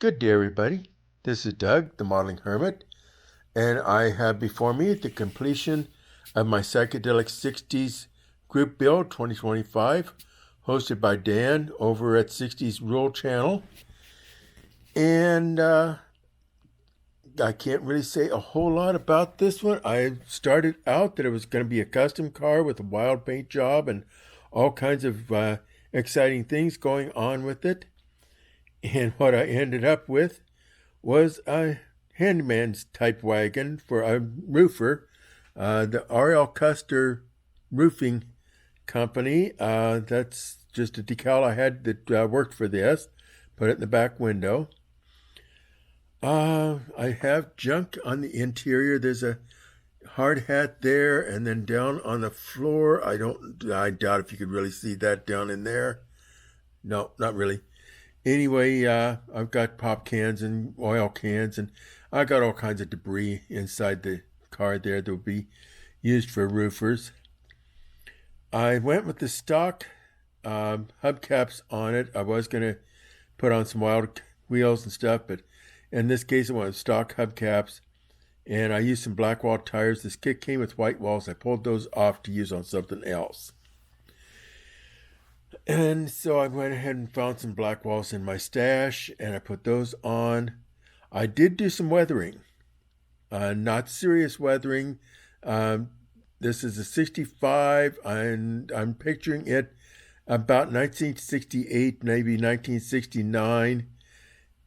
Good day, everybody. This is Doug, the Modeling Hermit, and I have before me the completion of my Psychedelic 60s Group Build 2025, hosted by Dan over at 60's Rule Channel. And I can't really say a whole lot about this one. I started out that it was going to be a custom car with a wild paint job and all kinds of exciting things going on with it. And what I ended up with was a handyman's type wagon for a roofer. The R.L. Custer Roofing Company. That's just a decal I had that worked for this. Put it in the back window. I have junk on the interior. There's a hard hat there, and then down on the floor, I doubt if you could really see that down in there. No, not really. Anyway, I've got pop cans and oil cans, and I got all kinds of debris inside the car there that would be used for roofers. I went with the stock hubcaps on it. I was going to put on some wild wheels and stuff, but in this case, I went with stock hubcaps, and I used some black wall tires. This kit came with white walls. I pulled those off to use on something else. And so I went ahead and found some black walls in my stash, and I put those on. I did do some weathering, not serious weathering. This is a 65, and I'm picturing it about 1968, maybe 1969.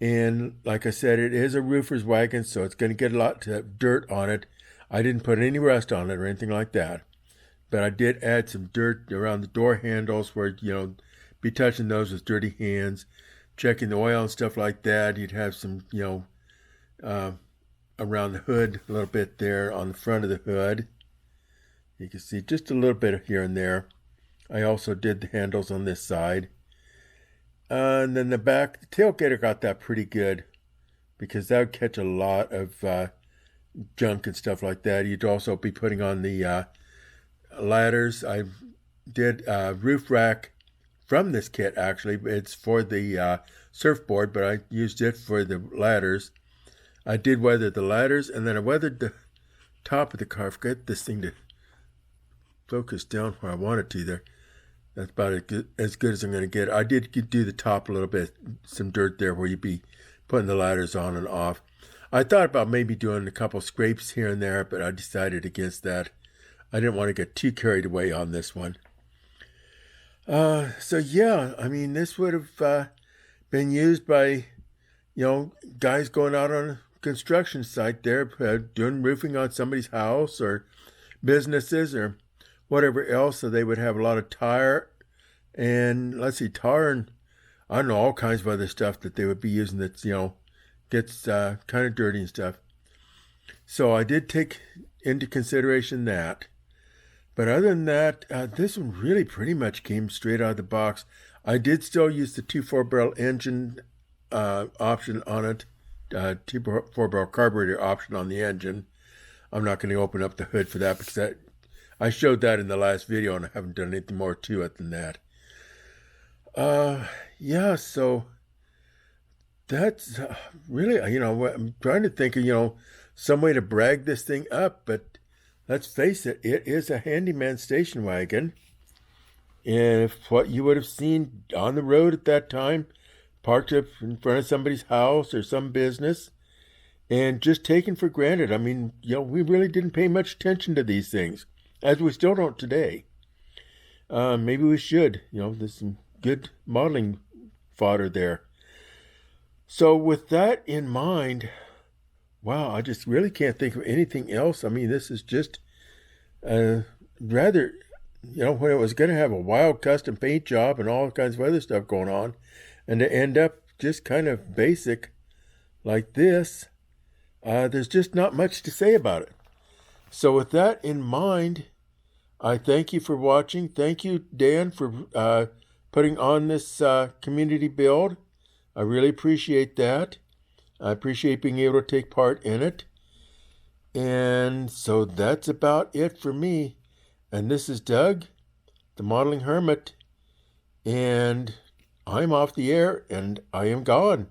And like I said, it is a roofer's wagon, so it's going to get a lot of dirt on it. I didn't put any rust on it or anything like that. But I did add some dirt around the door handles where, be touching those with dirty hands, checking the oil and stuff like that. You'd have some, around the hood a little bit there on the front of the hood. You can see just a little bit here and there. I also did the handles on this side. And then the back, the tailgater got that pretty good because that would catch a lot of junk and stuff like that. You'd also be putting on the ladders. I did a roof rack from this kit, actually. It's for the surfboard, but I used it for the ladders. I did weather the ladders, and then I weathered the top of the car. Forget this thing to focus down where I want it to there. That's about as good as I'm going to get. I did do the top a little bit, some dirt there where you'd be putting the ladders on and off. I thought about maybe doing a couple scrapes here and there, but I decided against that. I didn't want to get too carried away on this one. So yeah, I mean, this would have been used by, guys going out on a construction site there, doing roofing on somebody's house or businesses or whatever else. So they would have a lot of tar and tar and I don't know, all kinds of other stuff that they would be using that's, gets kind of dirty and stuff. So I did take into consideration that. But other than that, this one really pretty much came straight out of the box. I did still use the 2.4-barrel engine option on it, 2.4-barrel carburetor option on the engine. I'm not going to open up the hood for that because I showed that in the last video and I haven't done anything more to it than that. Yeah, so that's really, I'm trying to think of, some way to brag this thing up, but let's face it, it is a handyman station wagon. And if what you would have seen on the road at that time, parked up in front of somebody's house or some business, and just taken for granted. I mean, we really didn't pay much attention to these things, as we still don't today. Maybe we should. There's some good modeling fodder there. So with that in mind, wow, I just really can't think of anything else. I mean, this is just rather, when it was going to have a wild custom paint job and all kinds of other stuff going on, and to end up just kind of basic like this, there's just not much to say about it. So with that in mind, I thank you for watching. Thank you, Dan, for putting on this community build. I really appreciate that. I appreciate being able to take part in it. And so that's about it for me. And this is Doug, the Modeling Hermit. And I'm off the air and I am gone.